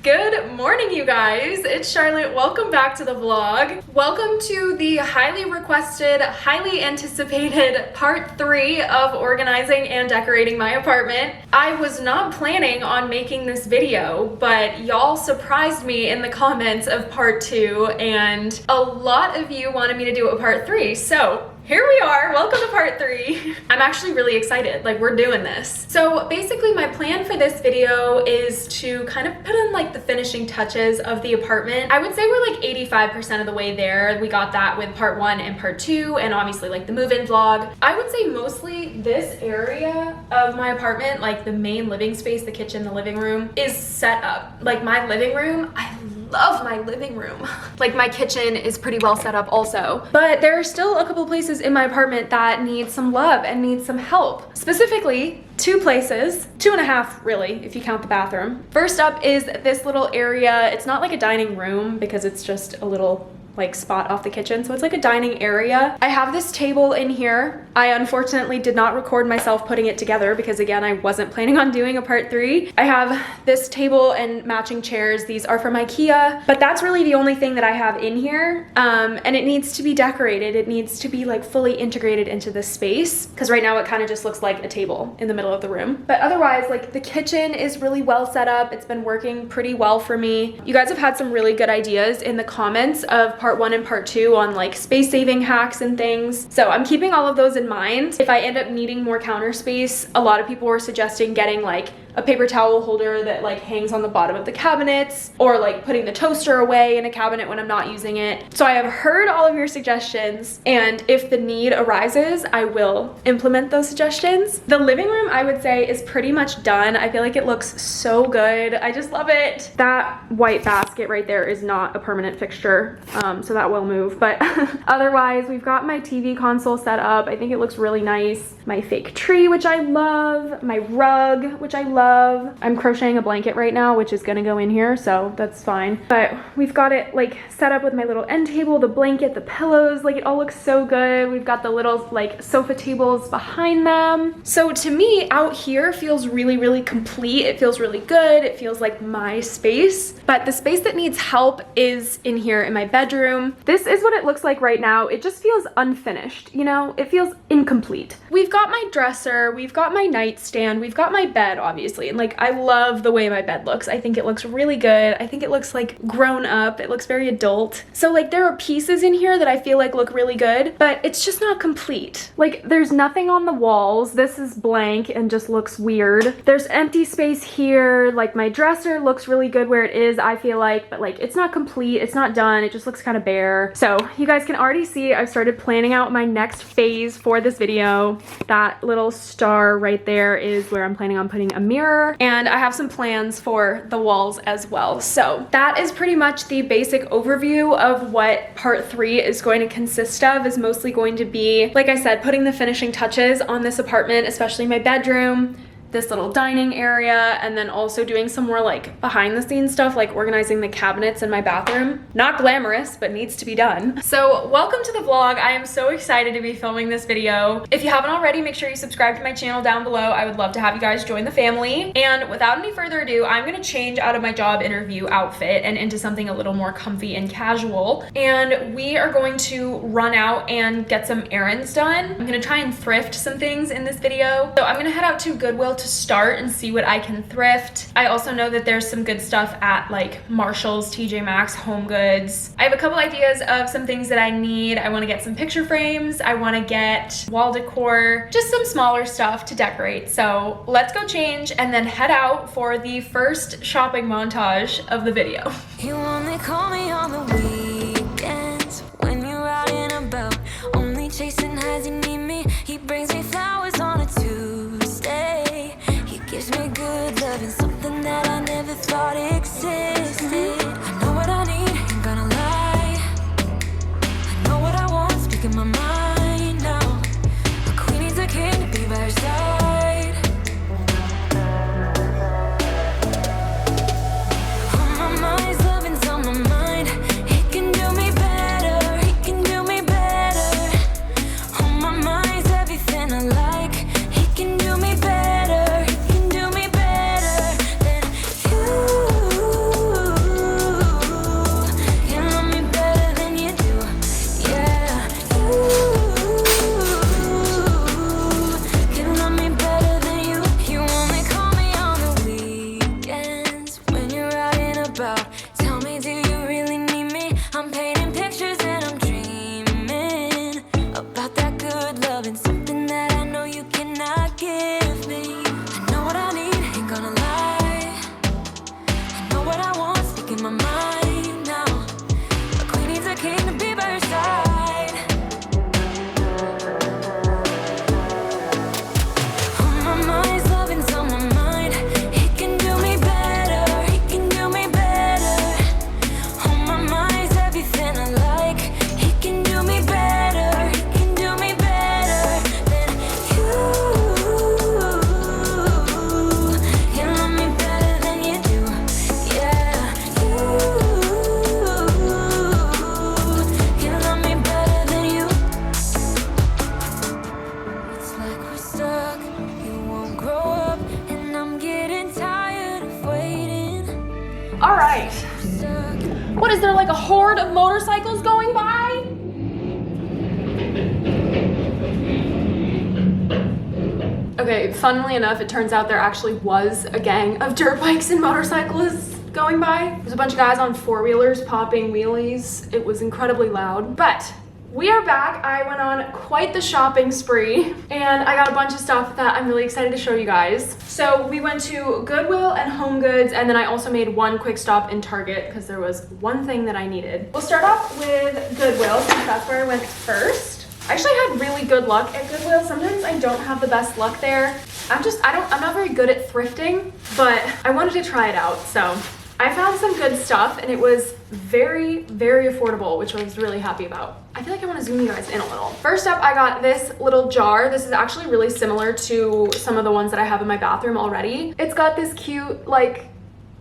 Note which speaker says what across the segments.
Speaker 1: Good morning, you guys. It's Charlotte. Welcome back to the vlog. Welcome to the highly requested, highly anticipated part 3 of organizing and decorating my apartment. I was not planning on making this video, but y'all surprised me in the comments of part 2, and a lot of you wanted me to do a part 3. So here we are, welcome to part 3. I'm actually really excited, like we're doing this. So basically my plan for this video is to kind of put in like the finishing touches of the apartment. I would say we're like 85% of the way there. We got that with part 1 and part 2, and obviously like the move-in vlog. I would say mostly this area of my apartment, like the main living space, the kitchen, the living room, is set up. Like my living room, I love my living room. Like my kitchen is pretty well set up also, but there are still a couple places in my apartment that need some love and need some help. Specifically, 2 places, 2.5 really, if you count the bathroom. First up is this little area. It's not like a dining room because it's just a little like spot off the kitchen, so it's like a dining area. I have this table in here. I unfortunately did not record myself putting it together because again, I wasn't planning on doing a part 3. I have this table and matching chairs. These are from IKEA, but that's really the only thing that I have in here. And it needs to be decorated. It needs to be like fully integrated into this space because right now it kind of just looks like a table in the middle of the room. But otherwise, like the kitchen is really well set up. It's been working pretty well for me. You guys have had some really good ideas in the comments of part 1 and part 2 on like space saving hacks and things. So I'm keeping all of those in mind. If I end up needing more counter space, a lot of people were suggesting getting like a paper towel holder that like hangs on the bottom of the cabinets, or like putting the toaster away in a cabinet when I'm not using it. So I have heard all of your suggestions, and if the need arises, I will implement those suggestions. The living room, I would say, is pretty much done. I feel like it looks so good. I just love it. That white basket right there is not a permanent fixture, so that will move. But otherwise, we've got my TV console set up. I think it looks really nice. My fake tree, which I love. My rug, which I love. I'm crocheting a blanket right now, which is gonna go in here, so that's fine. But we've got it like set up with my little end table, the blanket, the pillows, like it all looks so good. We've got the little like sofa tables behind them. So to me, out here feels really, really complete. It feels really good. It feels like my space. But the space that needs help is in here in my bedroom. This is what it looks like right now. It just feels unfinished, you know? It feels incomplete. We've got my dresser, we've got my nightstand, we've got my bed, obviously. And like, I love the way my bed looks. I think it looks really good. I think it looks like grown up. It looks very adult. So like there are pieces in here that I feel like look really good, but it's just not complete. Like there's nothing on the walls. This is blank and just looks weird. There's empty space here. Like my dresser looks really good where it is, I feel like, but like it's not complete. It's not done. It just looks kind of bare. So you guys can already see I've started planning out my next phase for this video. That little star right there is where I'm planning on putting a mirror, and I have some plans for the walls as well. So that is pretty much the basic overview of what part 3 is going to consist of. Is mostly going to be, like I said, putting the finishing touches on this apartment, especially my bedroom, this little dining area, and then also doing some more like behind the scenes stuff, like organizing the cabinets in my bathroom. Not glamorous, but needs to be done. So welcome to the vlog. I am so excited to be filming this video. If you haven't already, make sure you subscribe to my channel down below. I would love to have you guys join the family. And without any further ado, I'm gonna change out of my job interview outfit and into something a little more comfy and casual. And we are going to run out and get some errands done. I'm gonna try and thrift some things in this video. So I'm gonna head out to Goodwill to start and see what I can thrift. I also know that there's some good stuff at like Marshall's, TJ Maxx, Home Goods. I have a couple ideas of some things that I need. I want to get some picture frames. I want to get wall decor, just some smaller stuff to decorate. So let's go change and then head out for the first shopping montage of the video.
Speaker 2: You only call me on the weekends when you're out and about, only chasing highs. You need me. He brings me flowers on a Tuesday. Gives me good love and something that I never thought existed. I know what I need, ain't gonna lie. I know what I want, speaking my mind now. A queen needs a king to be by her side. On my mind's loving's on my mind. It about. Tell me, do you really need me? I'm painting pictures and I'm dreaming about that good love and something that I know you cannot give me. I know what I need, ain't gonna lie. I know what I want, speak in my mind now. A queen needs a king to be by her side. On my mind's loving's on my mind. He can do me better, he can do me better. On my mind's everything I like. He can do me better, he can do me better than you. You love me better than you do, yeah. You love me better than you. It's like we're stuck, you won't grow up, and I'm getting tired of waiting.
Speaker 1: All right.
Speaker 2: Stuck.
Speaker 1: What is there, like a horde of motorcycles going by? Okay, funnily enough, it turns out there actually was a gang of dirt bikes and motorcyclists going by. There's a bunch of guys on four-wheelers popping wheelies. It was incredibly loud. But we are back. I went on quite the shopping spree and I got a bunch of stuff that I'm really excited to show you guys. So we went to Goodwill and Home Goods, and then I also made one quick stop in Target because there was one thing that I needed. We'll start off with Goodwill since that's where I went first. I actually had really good luck at Goodwill. Sometimes I don't have the best luck there. I'm not very good at thrifting, but I wanted to try it out. So I found some good stuff and it was very, very affordable, which I was really happy about. I feel like I want to zoom you guys in a little. First up, I got this little jar. This is actually really similar to some of the ones that I have in my bathroom already. It's got this cute, like,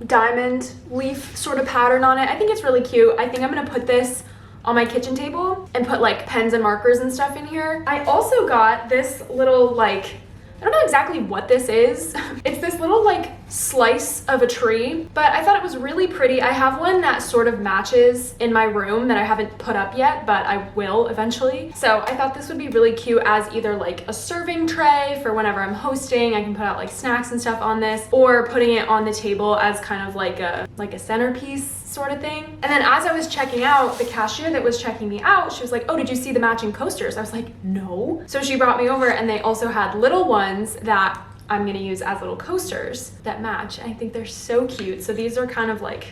Speaker 1: diamond leaf sort of pattern on it. I think it's really cute. I think I'm gonna put this on my kitchen table and put like pens and markers and stuff in here. I also got this little, like, I don't know exactly what this is. It's this little like slice of a tree, but I thought it was really pretty. I have one that sort of matches in my room that I haven't put up yet, but I will eventually. So I thought this would be really cute as either like a serving tray for whenever I'm hosting. I can put out like snacks and stuff on this, or putting it on the table as kind of like a centerpiece sort of thing. And then as I was checking out, the cashier that was checking me out, she was like, oh, did you see the matching coasters? I was like, no. So she brought me over and they also had little ones that I'm gonna use as little coasters that match. I think they're so cute. So these are kind of like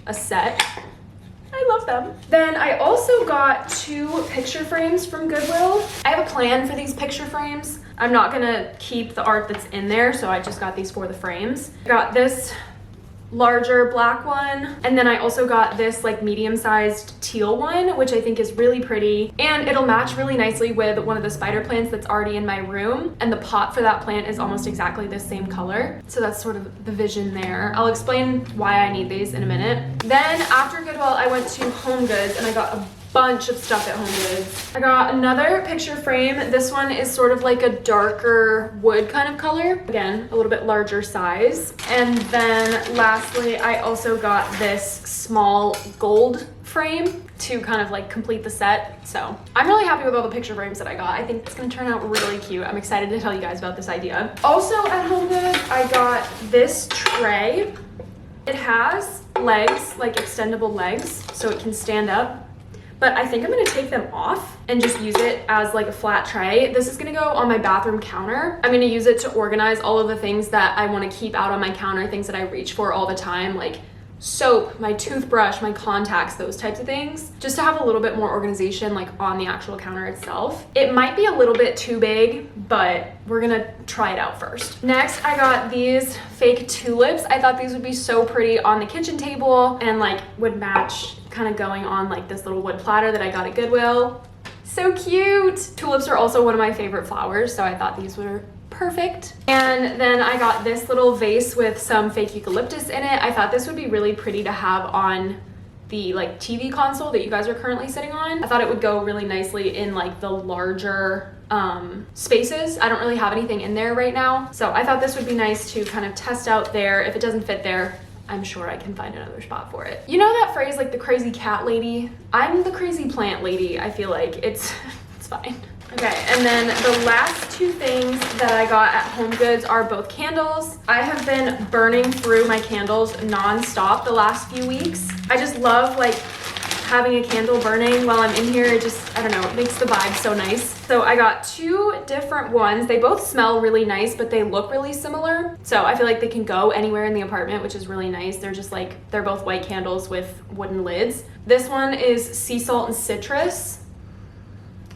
Speaker 1: a set. I love them. Then I also got 2 picture frames from Goodwill. I have a plan for these picture frames. I'm not gonna keep the art that's in there, so I just got these for the frames. I got this larger black one, and then I also got this like medium-sized teal one, which I think is really pretty, and it'll match really nicely with one of the spider plants that's already in my room, and the pot for that plant is almost exactly the same color. So that's sort of the vision there. I'll explain why I need these in a minute. Then after Goodwill, I went to Home Goods and I got a bunch of stuff at Home Goods. I got another picture frame. This one is sort of like a darker wood kind of color. Again, a little bit larger size. And then lastly, I also got this small gold frame to kind of like complete the set. So I'm really happy with all the picture frames that I got. I think it's gonna turn out really cute. I'm excited to tell you guys about this idea. Also at Home Goods, I got this tray. It has legs, like extendable legs, so it can stand up. But I think I'm gonna take them off and just use it as like a flat tray. This is gonna go on my bathroom counter. I'm gonna use it to organize all of the things that I wanna keep out on my counter, things that I reach for all the time, like soap, my toothbrush, my contacts, those types of things, just to have a little bit more organization like on the actual counter itself. It might be a little bit too big, but we're gonna try it out first. Next, I got these fake tulips. I thought these would be so pretty on the kitchen table and like would match kind of going on like this little wood platter that I got at Goodwill. So cute. Tulips are also one of my favorite flowers, so I thought these were perfect. And then I got this little vase with some fake eucalyptus in it. I thought this would be really pretty to have on the like TV console that you guys are currently sitting on. I thought it would go really nicely in like the larger spaces. I don't really have anything in there right now, so I thought this would be nice to kind of test out there. If it doesn't fit there, I'm sure I can find another spot for it. You know that phrase, like the crazy cat lady? I'm the crazy plant lady. I feel like it's fine. Okay, and then the last two things that I got at HomeGoods are both candles. I have been burning through my candles non-stop the last few weeks. I just love like having a candle burning while I'm in here. It just, I don't know, it makes the vibe so nice. So I got two different ones. They both smell really nice, but they look really similar. So I feel like they can go anywhere in the apartment, which is really nice. They're just like, they're both white candles with wooden lids. This one is sea salt and citrus.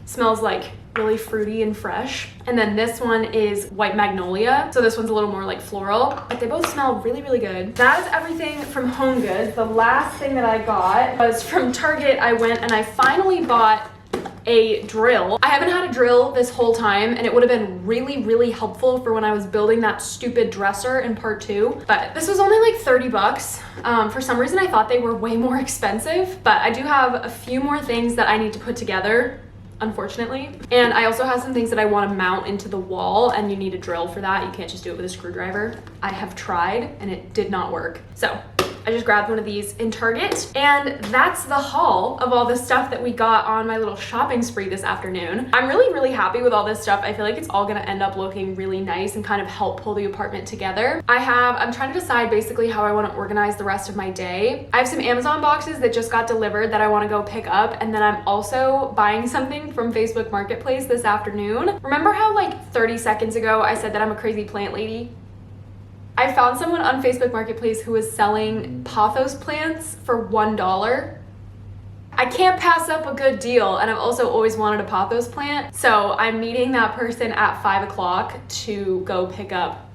Speaker 1: Smells like really fruity and fresh. And then this one is white magnolia. So this one's a little more like floral, but they both smell really, really good. That is everything from HomeGoods. The last thing that I got was from Target. I went and I finally bought a drill. I haven't had a drill this whole time, and it would have been really, really helpful for when I was building that stupid dresser in part 2. But this was only like 30 bucks. For some reason, I thought they were way more expensive, but I do have a few more things that I need to put together, unfortunately. And I also have some things that I want to mount into the wall, and you need a drill for that. You can't just do it with a screwdriver. I have tried and it did not work. So I just grabbed one of these in Target, and that's the haul of all the stuff that we got on my little shopping spree this afternoon. I'm really, really happy with all this stuff. I feel like it's all gonna end up looking really nice and kind of help pull the apartment together. I'm trying to decide basically how I want to organize the rest of my day. I have some Amazon boxes that just got delivered that I want to go pick up, and then I'm also buying something from Facebook Marketplace this afternoon. Remember how like 30 seconds ago I said that I'm a crazy plant lady? I found someone on Facebook Marketplace who was selling pothos plants for $1. I can't pass up a good deal, and I've also always wanted a pothos plant. So I'm meeting that person at 5 o'clock to go pick up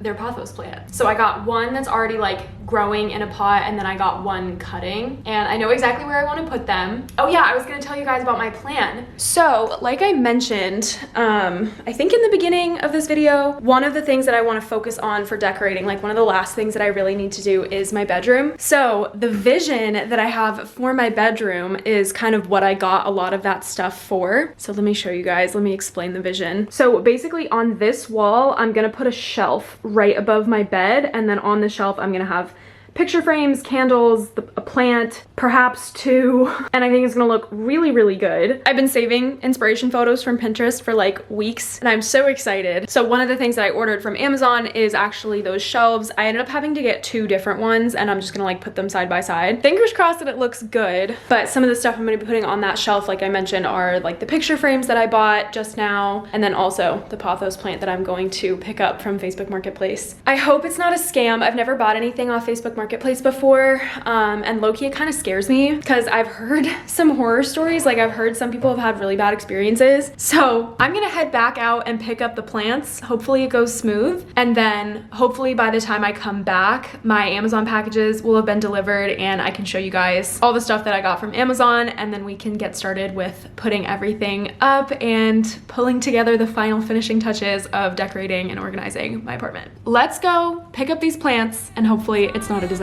Speaker 1: their pothos plant. So I got one that's already like growing in a pot, and then I got one cutting, and I know exactly where I want to put them. Oh yeah, I was gonna tell you guys about my plan. So like I mentioned, I think in the beginning of this video, one of the things that I want to focus on for decorating, like one of the last things that I really need to do, is my bedroom. So the vision that I have for my bedroom is kind of what I got a lot of that stuff for. So let me show you guys, let me explain the vision. So basically on this wall, I'm gonna put a shelf right above my bed, and then on the shelf I'm gonna have picture frames, candles, a plant, perhaps two, and I think it's gonna look really, really good. I've been saving inspiration photos from Pinterest for like weeks, and I'm so excited. So one of the things that I ordered from Amazon is actually those shelves. I ended up having to get two different ones, and I'm just gonna like put them side by side. Fingers crossed that it looks good, but some of the stuff I'm gonna be putting on that shelf, like I mentioned, are like the picture frames that I bought just now, and then also the pothos plant that I'm going to pick up from Facebook Marketplace. I hope it's not a scam. I've never bought anything off Facebook Marketplace before, and low-key it kind of scares me because I've heard some horror stories. Like I've heard some people have had really bad experiences. So I'm gonna head back out and pick up the plants. Hopefully it goes smooth, and then hopefully by the time I come back, my Amazon packages will have been delivered, and I can show you guys all the stuff that I got from Amazon, and then we can get started with putting everything up and pulling together the final finishing touches of decorating and organizing my apartment. Let's go pick up these plants, and hopefully it's not a disaster.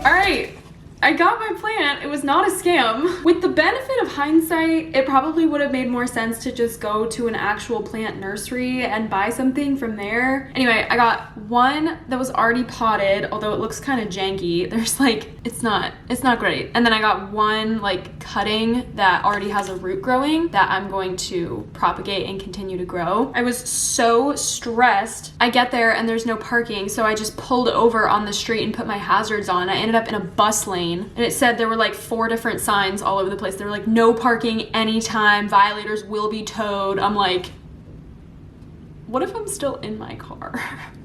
Speaker 1: All right, I got my plant. It was not a scam. With the benefit of hindsight, it probably would have made more sense to just go to an actual plant nursery and buy something from there. Anyway, I got one that was already potted, although it looks kind of janky. There's like, it's not great. And then I got one like cutting that already has a root growing that I'm going to propagate and continue to grow. I was so stressed. I get there and there's no parking, so I just pulled over on the street and put my hazards on. I ended up in a bus lane, and it said there were like 4 different signs all over the place. They were like, no parking anytime, violators will be towed. I'm like, what if I'm still in my car?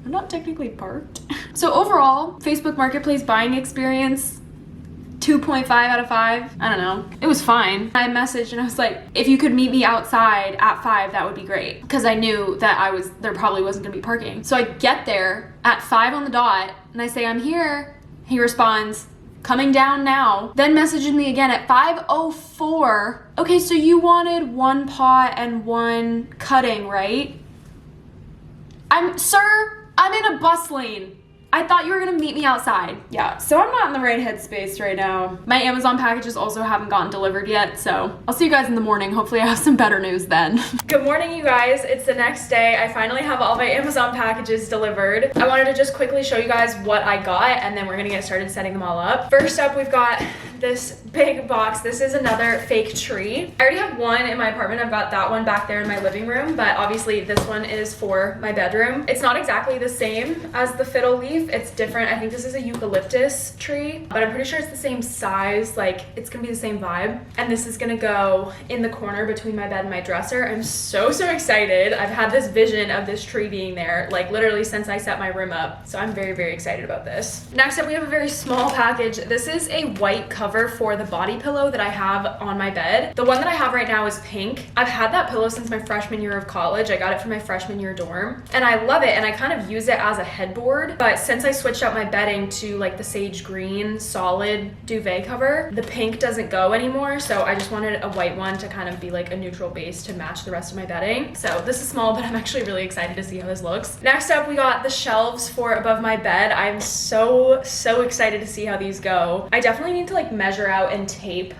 Speaker 1: I'm not technically parked. So overall, Facebook Marketplace buying experience, 2.5 out of 5. I don't know. It was fine. I messaged and I was like, if you could meet me outside at 5, that would be great. Because I knew that there probably wasn't gonna be parking. So I get there at 5 on the dot and I say, I'm here. He responds, coming down now. Then messaged me again at 5:04. Okay, so you wanted 1 pot and 1 cutting, right? Sir, I'm in a bus lane. I thought you were gonna meet me outside. Yeah, so I'm not in the right headspace right now. My Amazon packages also haven't gotten delivered yet, so I'll see you guys in the morning. Hopefully I have some better news then. Good morning, you guys. It's the next day. I finally have all my Amazon packages delivered. I wanted to just quickly show you guys what I got, and then we're gonna get started setting them all up. First up, we've got this big box. This is another fake tree. I already have one in my apartment. I've got that one back there in my living room, but obviously this one is for my bedroom. It's not exactly the same as the fiddle leaf. It's different. I think this is a eucalyptus tree, but I'm pretty sure it's the same size. Like, it's gonna be the same vibe. And this is gonna go in the corner between my bed and my dresser. I'm so excited. I've had this vision of this tree being there, like literally since I set my room up. So I'm very excited about this. Next up, we have a very small package. This is a white cover for the body pillow that I have on my bed. The one that I have right now is pink. I've had that pillow since my freshman year of college. I got it for my freshman year dorm, and I love it, and I kind of use it as a headboard. But since I switched out my bedding to like the sage green solid duvet cover, the pink doesn't go anymore, so I just wanted a white one to kind of be like a neutral base to match the rest of my bedding. So this is small, but I'm actually really excited to see how this looks. Next up, we got the shelves for above my bed. I'm so excited to see how these go. I definitely need to like measure out and tape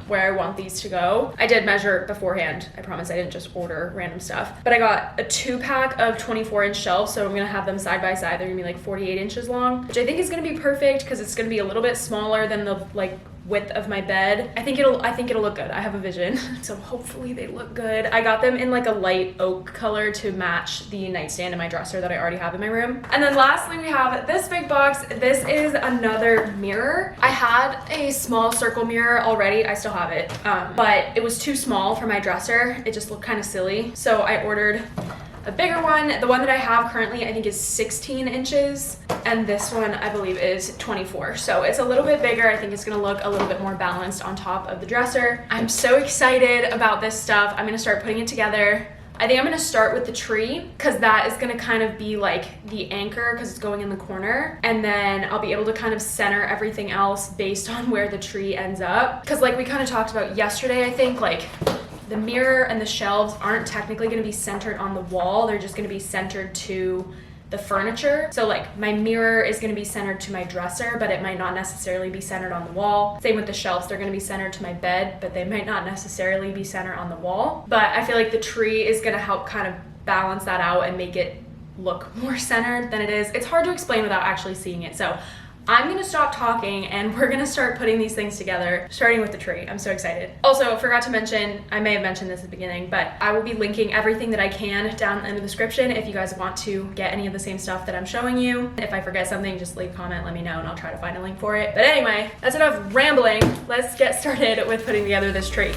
Speaker 1: where I want these to go. I did measure beforehand. I promise I didn't just order random stuff. But I got a 2-pack of 24-inch shelves, so I'm gonna have them side by side. They're gonna be like 48 inches long, which I think is gonna be perfect because it's gonna be a little bit smaller than the like width of my bed. I think it'll look good. I have a vision. So hopefully they look good. I got them in like a light oak color to match the nightstand in my dresser that I already have in my room. And then lastly, we have this big box. This is another mirror. I had a small circle mirror already. I still have it, but it was too small for my dresser. It just looked kind of silly. So I ordered a bigger one. The one that I have currently, I think, is 16 inches, and this one I believe is 24. So it's a little bit bigger. I think it's gonna look a little bit more balanced on top of the dresser. I'm so excited about this stuff. I'm gonna start putting it together. I think I'm gonna start with the tree because that is gonna kind of be like the anchor because it's going in the corner, and then I'll be able to kind of center everything else based on where the tree ends up. Because like we kind of talked about yesterday, I think, like, the mirror and the shelves aren't technically going to be centered on the wall. They're just going to be centered to the furniture. So like my mirror is going to be centered to my dresser, but it might not necessarily be centered on the wall. Same with the shelves. They're going to be centered to my bed, but they might not necessarily be centered on the wall. But I feel like the tree is going to help kind of balance that out and make it look more centered than it is. It's hard to explain without actually seeing it. So I'm gonna stop talking and we're gonna start putting these things together, starting with the tree. I'm so excited. Also, forgot to mention, I may have mentioned this at the beginning, but I will be linking everything that I can down in the description if you guys want to get any of the same stuff that I'm showing you. If I forget something, just leave a comment, let me know, and I'll try to find a link for it. But anyway, that's enough rambling. Let's get started with putting together this tree.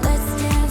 Speaker 2: Let's get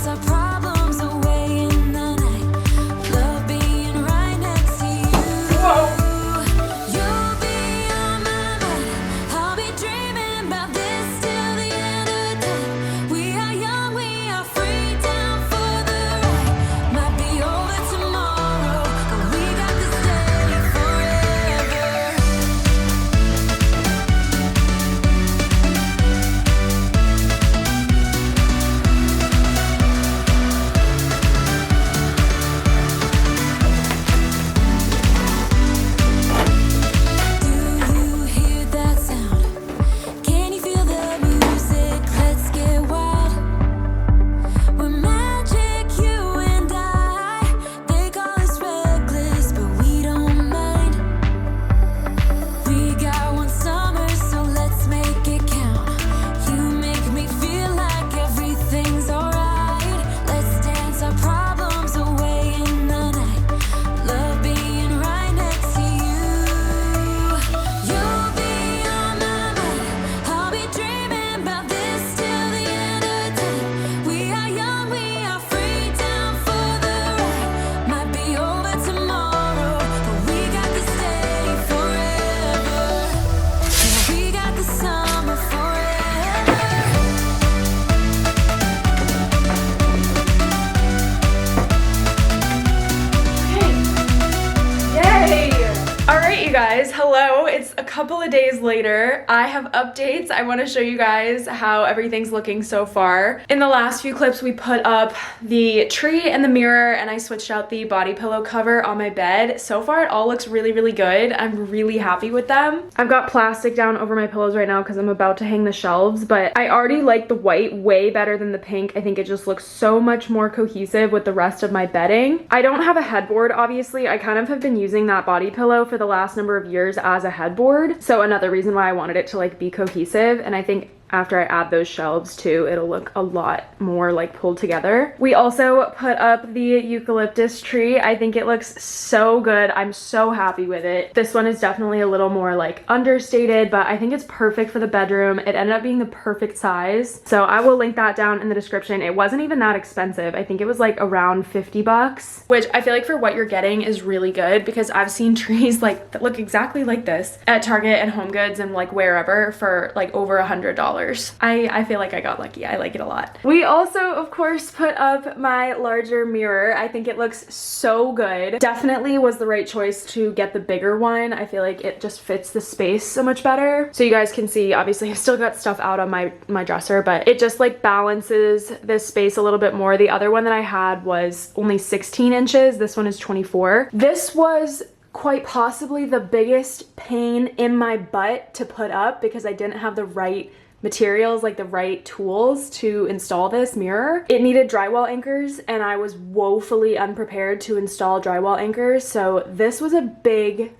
Speaker 1: couple of days later. I have updates. I want to show you guys how everything's looking so far. In the last few clips, we put up the tree and the mirror, and I switched out the body pillow cover on my bed. So far, it all looks really, really good. I'm really happy with them. I've got plastic down over my pillows right now because I'm about to hang the shelves, but I already like the white way better than the pink. I think it just looks so much more cohesive with the rest of my bedding. I don't have a headboard, obviously. I kind of have been using that body pillow for the last number of years as a headboard. So another reason why I wanted it to like be cohesive. And I think after I add those shelves too, it'll look a lot more like pulled together. We also put up the eucalyptus tree. I think it looks so good. I'm so happy with it. This one is definitely a little more like understated, but I think it's perfect for the bedroom. It ended up being the perfect size. So I will link that down in the description. It wasn't even that expensive. I think it was like around 50 bucks, which I feel like for what you're getting is really good because I've seen trees like that look exactly like this at Target and Home Goods and like wherever for like over $100. I feel like I got lucky. I like it a lot. We also, of course, put up my larger mirror. I think it looks so good. Definitely was the right choice to get the bigger one. I feel like it just fits the space so much better. So you guys can see, obviously I've still got stuff out on my dresser, but it just like balances this space a little bit more. The other one that I had was only 16 inches. This one is 24. This was quite possibly the biggest pain in my butt to put up because I didn't have the right materials, like the right tools to install this mirror. It needed drywall anchors and I was woefully unprepared to install drywall anchors. So this was a big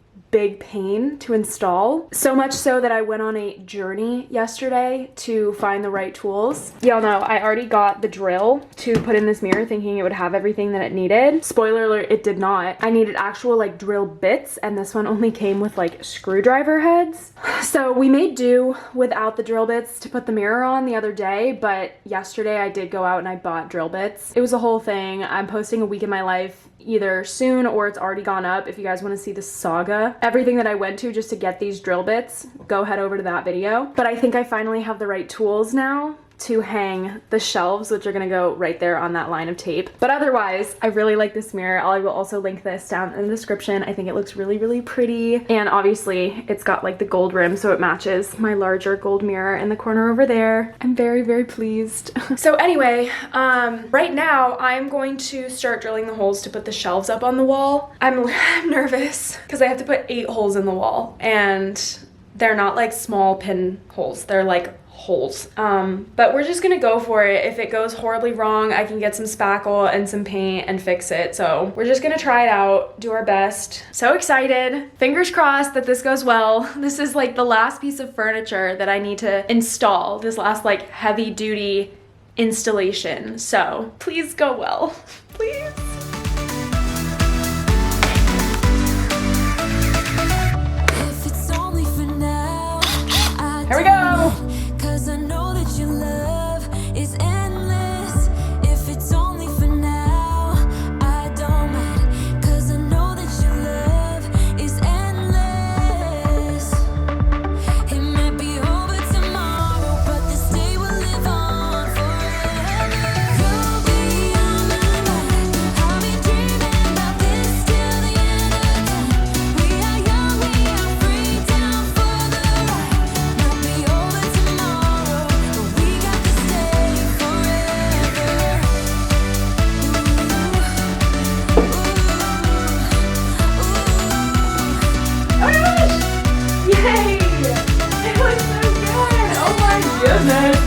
Speaker 1: pain to install. So much so that I went on a journey yesterday to find the right tools. Y'all know I already got the drill to put in this mirror thinking it would have everything that it needed. Spoiler alert, it did not. I needed actual like drill bits and this one only came with like screwdriver heads. So we made do without the drill bits to put the mirror on the other day, but yesterday I did go out and I bought drill bits. It was a whole thing. I'm posting a week in my life either soon or it's already gone up. If you guys want to see the saga, everything that I went to just to get these drill bits, go head over to that video. But I think I finally have the right tools now to hang the shelves, which are gonna go right there on that line of tape. But otherwise, I really like this mirror. I will also link this down in the description. I think it looks really, really pretty. And obviously it's got like the gold rim, so it matches my larger gold mirror in the corner over there. I'm very, very pleased. So anyway, right now I'm going to start drilling the holes to put the shelves up on the wall. I'm nervous because I have to put 8 holes in the wall and they're not like small pin holes. They're like holes. But we're just gonna go for it. If it goes horribly wrong, I can get some spackle and some paint and fix it. So we're just gonna try it out, do our best. So excited. Fingers crossed that this goes well. This is like the last piece of furniture that I need to install, this last like heavy duty installation. So please go well, please. Here we go.
Speaker 2: I know that your love is endless. If it's only for now, I don't mind. 'Cause I know that your love is endless. It might be over tomorrow, but this day will live on forever. You'll be on my mind. I'll be dreaming about this till the end of time. We are young, we are free, down for the ride. Might be over tomorrow, but we got to stay forever.
Speaker 1: Oh my gosh! Yay! It looks so good! Oh my goodness!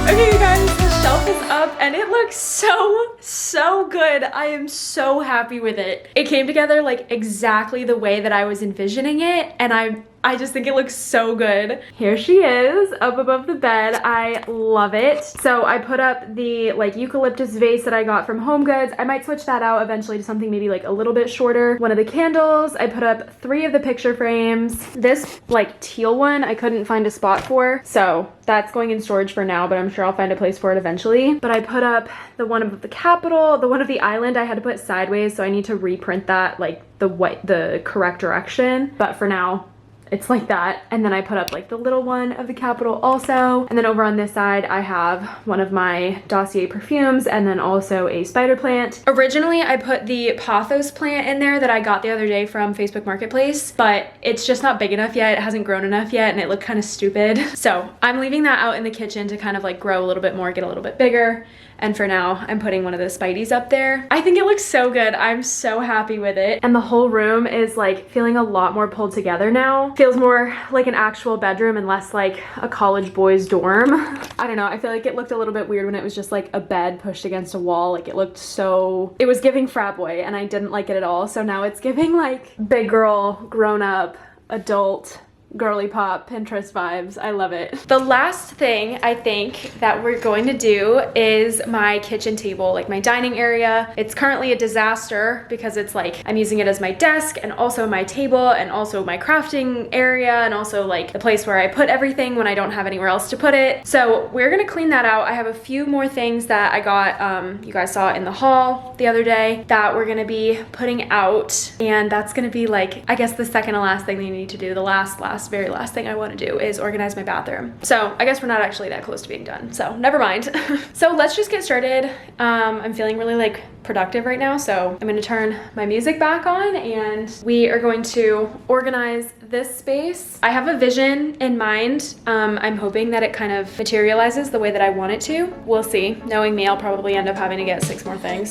Speaker 1: Okay, you guys, the shelf is up and it looks so good. I am so happy with it. It came together like exactly the way that I was envisioning it, and I just think it looks so good. Here she is up above the bed. I love it. So I put up the like eucalyptus vase that I got from Home Goods. I might switch that out eventually to something maybe like a little bit shorter. One of the candles. I put up 3 of the picture frames. This like teal one I couldn't find a spot for, so that's going in storage for now, but I'm sure I'll find a place for it eventually. But I put up the one of the Capitol, the one of the island I had to put sideways, so I need to reprint that like the correct direction. But for now, it's like that. And then I put up like the little one of the Capitol also. And then over on this side, I have one of my Dossier perfumes and then also a spider plant. Originally, I put the pothos plant in there that I got the other day from Facebook Marketplace, but it's just not big enough yet. It hasn't grown enough yet and it looked kind of stupid. So I'm leaving that out in the kitchen to kind of like grow a little bit more, get a little bit bigger. And for now, I'm putting one of the Spideys up there. I think it looks so good. I'm so happy with it. And the whole room is like feeling a lot more pulled together now. Feels more like an actual bedroom and less like a college boys dorm. I don't know, I feel like it looked a little bit weird when it was just like a bed pushed against a wall. Like it looked so, it was giving frat boy and I didn't like it at all. So now it's giving like big girl, grown up, adult, girly pop Pinterest vibes. I love it. The last thing I think that we're going to do is my kitchen table, like my dining area. It's currently a disaster because it's like I'm using it as my desk and also my table and also my crafting area and also like the place where I put everything when I don't have anywhere else to put it. So we're gonna clean that out. I have a few more things that I got, you guys saw in the haul the other day that we're gonna be putting out, and that's gonna be like, I guess the second to last thing that you need to do. The very last thing I want to do is organize my bathroom. So I guess we're not actually that close to being done, so never mind. So let's just get started. I'm feeling really like productive right now, so I'm gonna turn my music back on and we are going to organize this space. I have a vision in mind. I'm hoping that it kind of materializes the way that I want it to. We'll see. Knowing me, I'll probably end up having to get 6 more things.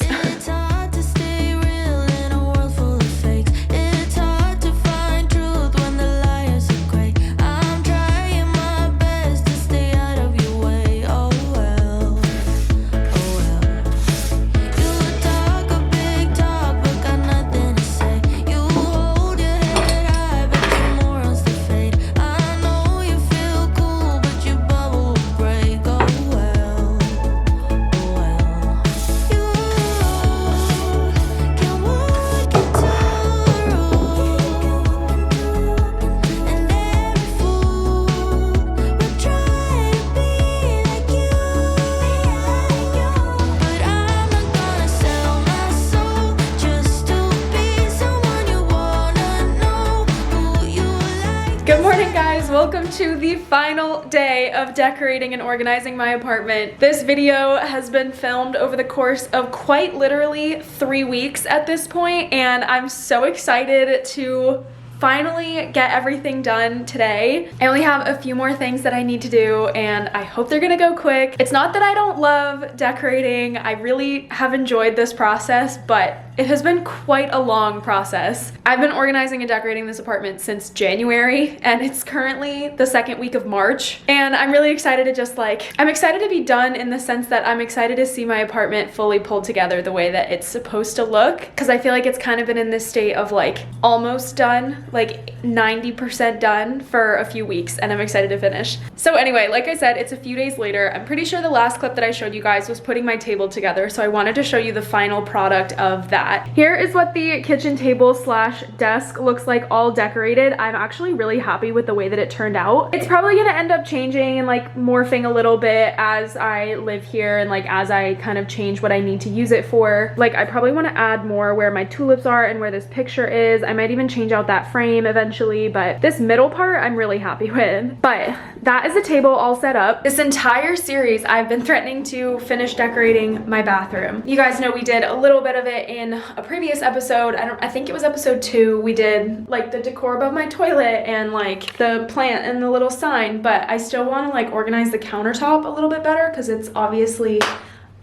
Speaker 1: Welcome to the final day of decorating and organizing my apartment. This video has been filmed over the course of quite literally 3 weeks at this point, and I'm so excited to finally get everything done today. I only have a few more things that I need to do and I hope they're gonna go quick. It's not that I don't love decorating. I really have enjoyed this process, but it has been quite a long process. I've been organizing and decorating this apartment since January and it's currently the 2nd week of March. And I'm really excited to just like, I'm excited to be done in the sense that I'm excited to see my apartment fully pulled together the way that it's supposed to look. Cause I feel like it's kind of been in this state of like almost done, like 90% done for a few weeks and I'm excited to finish. So anyway, like I said, it's a few days later. I'm pretty sure the last clip that I showed you guys was putting my table together. So I wanted to show you the final product of that. Here is what the kitchen table slash desk looks like all decorated. I'm actually really happy with the way that it turned out. It's probably gonna end up changing and like morphing a little bit as I live here and like as I kind of change what I need to use it for. Like I probably wanna add more where my tulips are and where this picture is. I might even change out that frame eventually, but this middle part I'm really happy with. But that is the table all set up. This entire series I've been threatening to finish decorating my bathroom. You guys know we did a little bit of it in a previous episode. I think it was episode 2. We did like the decor above my toilet and like the plant and the little sign, but I still want to like organize the countertop a little bit better because it's obviously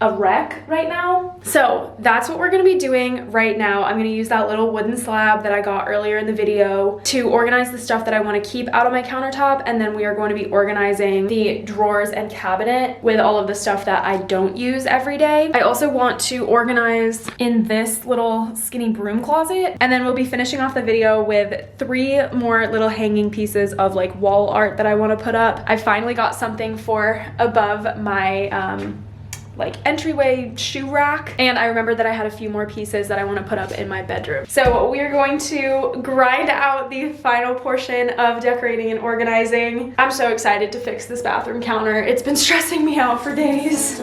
Speaker 1: a wreck right now. So that's what we're gonna be doing right now. I'm gonna use that little wooden slab that I got earlier in the video to organize the stuff that I want to keep out of my countertop, and then we are going to be organizing the drawers and cabinet with all of the stuff that I don't use every day. I also want to organize in this little skinny broom closet, and then we'll be finishing off the video with 3 more little hanging pieces of like wall art that I want to put up. I finally got something for above my like entryway shoe rack, and I remember that I had a few more pieces that I want to put up in my bedroom. So we are going to grind out the final portion of decorating and organizing. I'm so excited to fix this bathroom counter. It's been stressing me out for days.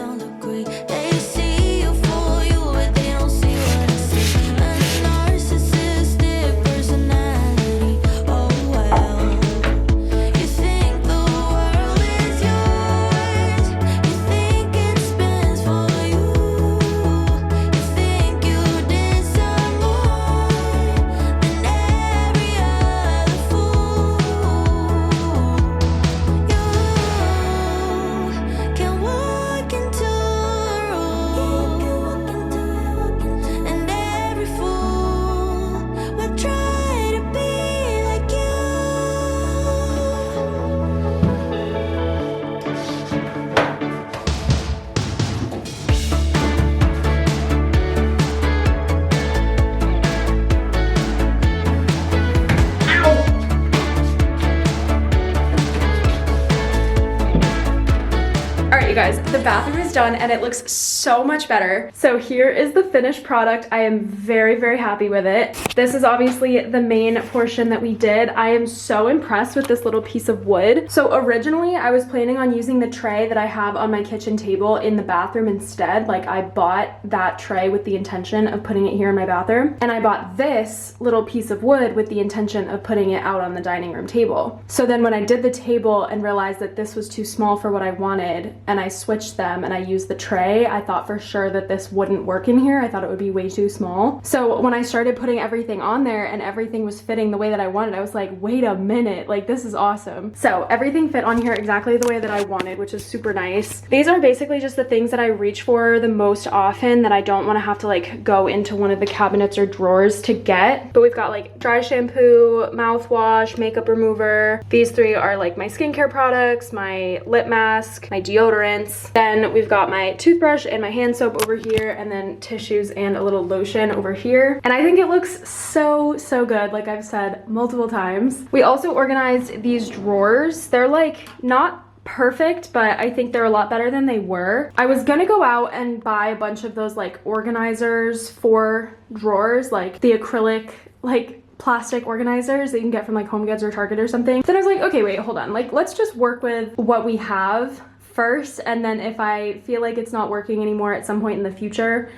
Speaker 1: you guys, the bathroom is done and it looks so much better. So here is the finished product. I am very, very happy with it. This is obviously the main portion that we did. I am so impressed with this little piece of wood. So originally I was planning on using the tray that I have on my kitchen table in the bathroom instead. Like I bought that tray with the intention of putting it here in my bathroom. And I bought this little piece of wood with the intention of putting it out on the dining room table. So then when I did the table and realized that this was too small for what I wanted, and I switched them and I used the tray, I thought for sure that this wouldn't work in here. I thought it would be way too small. So when I started putting everything on there and everything was fitting the way that I wanted, I was like, wait a minute, like this is awesome. So everything fit on here exactly the way that I wanted, which is super nice. These are basically just the things that I reach for the most often that I don't want to have to like go into one of the cabinets or drawers to get. But we've got like dry shampoo, mouthwash, makeup remover. These three are like my skincare products, my lip mask, my deodorants. Then we've got my toothbrush and my hand soap over here, and then tissues and a little lotion over here. And I think it looks so, so good, like I've said multiple times. We also organized these drawers. They're like not perfect, but I think they're a lot better than they were. I was gonna go out and buy a bunch of those like organizers for drawers, like the acrylic like plastic organizers that you can get from like Home Goods or Target or something. Then I was like, okay, wait, hold on. Like, let's just work with what we have first. And then if I feel like it's not working anymore at some point in the future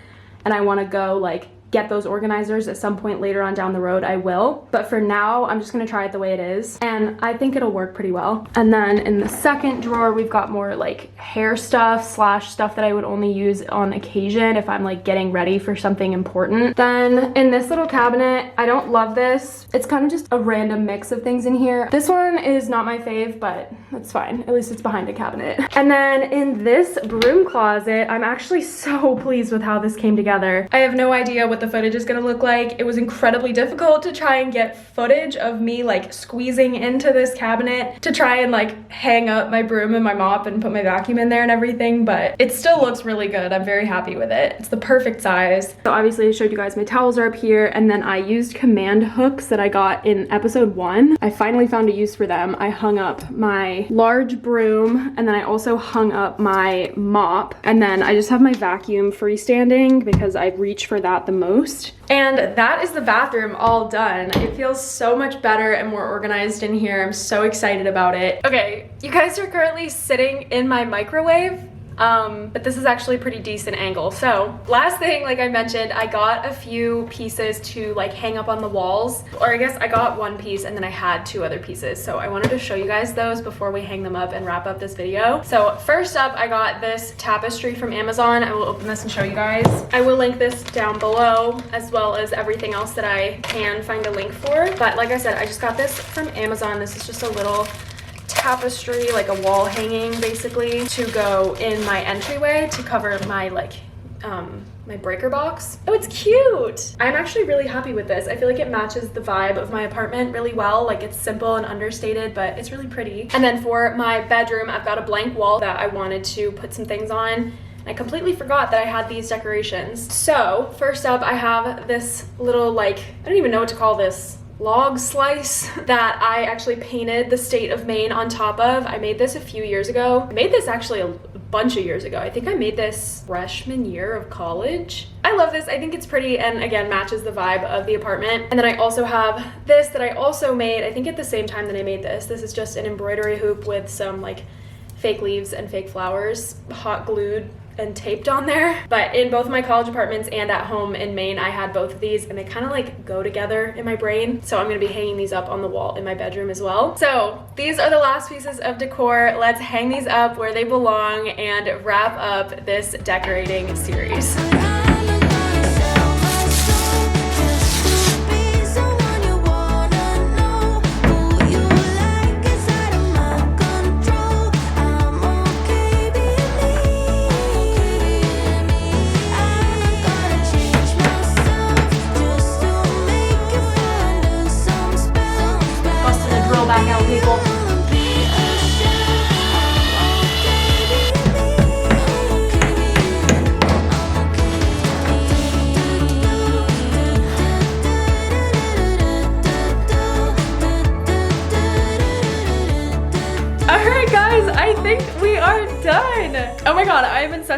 Speaker 1: and I want to go like get those organizers at some point later on down the road, I will. But for now, I'm just gonna try it the way it is. And I think it'll work pretty well. And then in the second drawer, we've got more like hair stuff slash stuff that I would only use on occasion if I'm like getting ready for something important. Then in this little cabinet, I don't love this. It's kind of just a random mix of things in here. This one is not my fave, but that's fine. At least it's behind a cabinet. And then in this broom closet, I'm actually so pleased with how this came together. I have no idea what the footage is gonna look like. It was incredibly difficult to try and get footage of me like squeezing into this cabinet to try and like hang up my broom and my mop and put my vacuum in there and everything, but it still looks really good. I'm very happy with it. It's the perfect size. So obviously I showed you guys my towels are up here, and then I used command hooks that I got in episode 1. I finally found a use for them. I hung up my large broom, and then I also hung up my mop, and then I just have my vacuum freestanding because I reach for that the most. And that is the bathroom all done. It feels so much better and more organized in here. I'm so excited about it. Okay, you guys are currently sitting in my microwave. But this is actually a pretty decent angle. So last thing, like I mentioned, I got a few pieces to like hang up on the walls, or I guess I got one piece and then I had 2 other pieces. So I wanted to show you guys those before we hang them up and wrap up this video. So first up, I got this tapestry from Amazon. I will open this and show you guys. I will link this down below, as well as everything else that I can find a link for. But like I said, I just got this from Amazon. This is just a little tapestry, like a wall hanging basically, to go in my entryway to cover my like my breaker box. Oh, it's cute. I'm actually really happy with this. I feel like it matches the vibe of my apartment really well. Like it's simple and understated, but it's really pretty. And then for my bedroom, I've got a blank wall that I wanted to put some things on. I completely forgot that I had these decorations. So first up, I have this little like, I don't even know what to call this, log slice that I actually painted the state of Maine on top of. I made this a few years ago. I made this actually a bunch of years ago. I think I made this freshman year of college. I love this. I think it's pretty and again matches the vibe of the apartment. And then I also have this that I also made, I think at the same time that I made this. This is just an embroidery hoop with some like fake leaves and fake flowers hot glued and taped on there. But in both my college apartments and at home in Maine, I had both of these and they kind of like go together in my brain. So I'm gonna be hanging these up on the wall in my bedroom as well. So these are the last pieces of decor. Let's hang these up where they belong and wrap up this decorating series. Back out, people.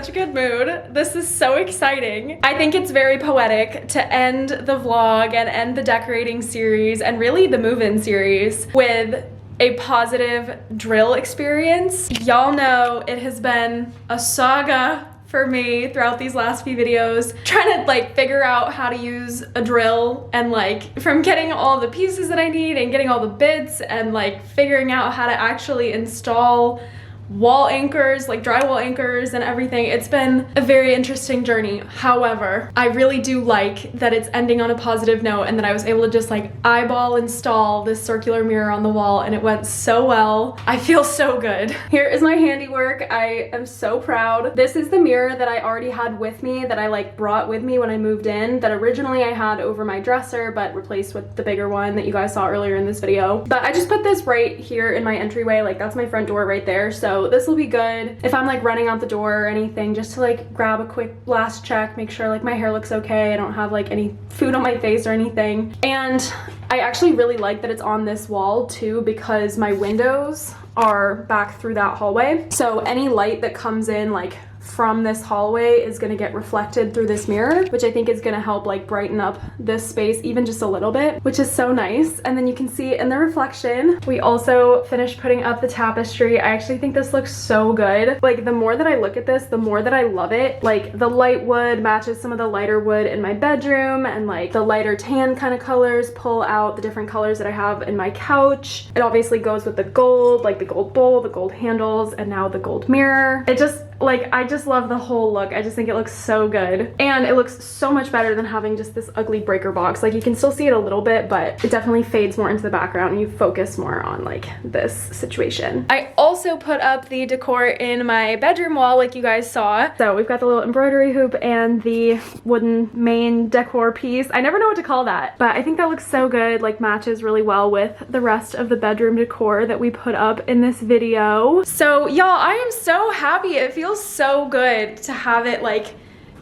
Speaker 1: such a good mood. This is so exciting. I think it's very poetic to end the vlog and end the decorating series and really the move-in series with a positive drill experience. Y'all know it has been a saga for me throughout these last few videos, trying to like figure out how to use a drill, and like from getting all the pieces that I need and getting all the bits and like figuring out how to actually install wall anchors, like drywall anchors and everything. It's been a very interesting journey. However, I really do like that it's ending on a positive note and that I was able to just like eyeball install this circular mirror on the wall, and it went so well. I feel so good. Here is my handiwork. I am so proud. This is the mirror that I already had with me, that I like brought with me when I moved in, that originally I had over my dresser but replaced with the bigger one that you guys saw earlier in this video. But I just put this right here in my entryway, like that's my front door right there. So this will be good if I'm like running out the door or anything, just to like grab a quick last check, make sure like my hair looks okay, I don't have like any food on my face or anything. And I actually really like that it's on this wall too, because my windows are back through that hallway. So any light that comes in like from this hallway is going to get reflected through this mirror, which I think is going to help like brighten up this space even just a little bit, which is so nice. And then you can see in the reflection, we also finished putting up the tapestry. I actually think this looks so good. Like the more that I look at this, the more that I love it. Like the light wood matches some of the lighter wood in my bedroom, and like the lighter tan kind of colors pull out the different colors that I have in my couch. It obviously goes with the gold, like the gold bowl, the gold handles, and now the gold mirror. It just like, I just love the whole look. I just think it looks so good. And it looks so much better than having just this ugly breaker box. Like you can still see it a little bit, but it definitely fades more into the background and you focus more on like this situation. I also put up the decor in my bedroom wall like you guys saw. So we've got the little embroidery hoop and the wooden main decor piece. I never know what to call that, but I think that looks so good, like matches really well with the rest of the bedroom decor that we put up in this video. So y'all, I am so happy. It feels so good to have it like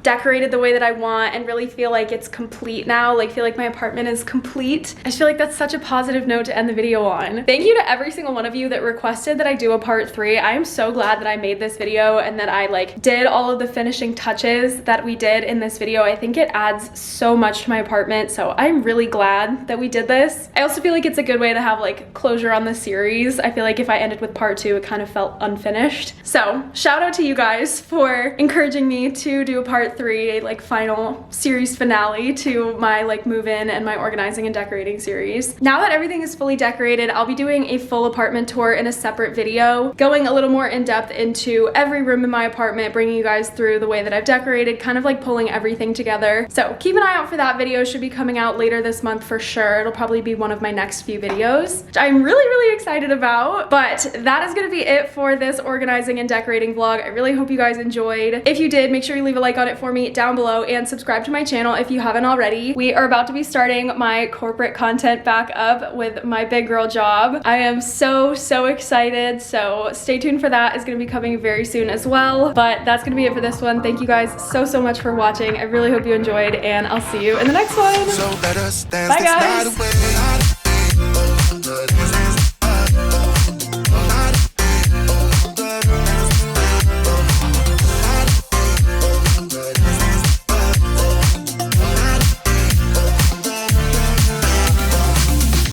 Speaker 1: decorated the way that I want and really feel like it's complete now, like feel like my apartment is complete. I just feel like that's such a positive note to end the video on. Thank you to every single one of you that requested that I do a part 3. I am so glad that I made this video and that I like did all of the finishing touches that we did in this video. I think it adds so much to my apartment, so I'm really glad that we did this. I also feel like it's a good way to have like closure on the series. I feel like if I ended with part 2, it kind of felt unfinished. So shout out to you guys for encouraging me to do a part 3, a like final series finale to my like move-in and my organizing and decorating series. Now that everything is fully decorated, I'll be doing a full apartment tour in a separate video, going a little more in depth into every room in my apartment, bringing you guys through the way that I've decorated, kind of like pulling everything together. So keep an eye out for that video. Should be coming out later this month for sure. It'll probably be one of my next few videos, which I'm really excited about. But that is gonna be it for this organizing and decorating vlog. I really hope you guys enjoyed. If you did, make sure you leave a like on it for me down below and subscribe to my channel if you haven't already. We are about to be starting my corporate content back up with my big girl job. I am so excited, so stay tuned for that. It's gonna be coming very soon as well. But that's gonna be it for this one. Thank you guys so much for watching. I really hope you enjoyed, and I'll see you in the next one. Bye guys.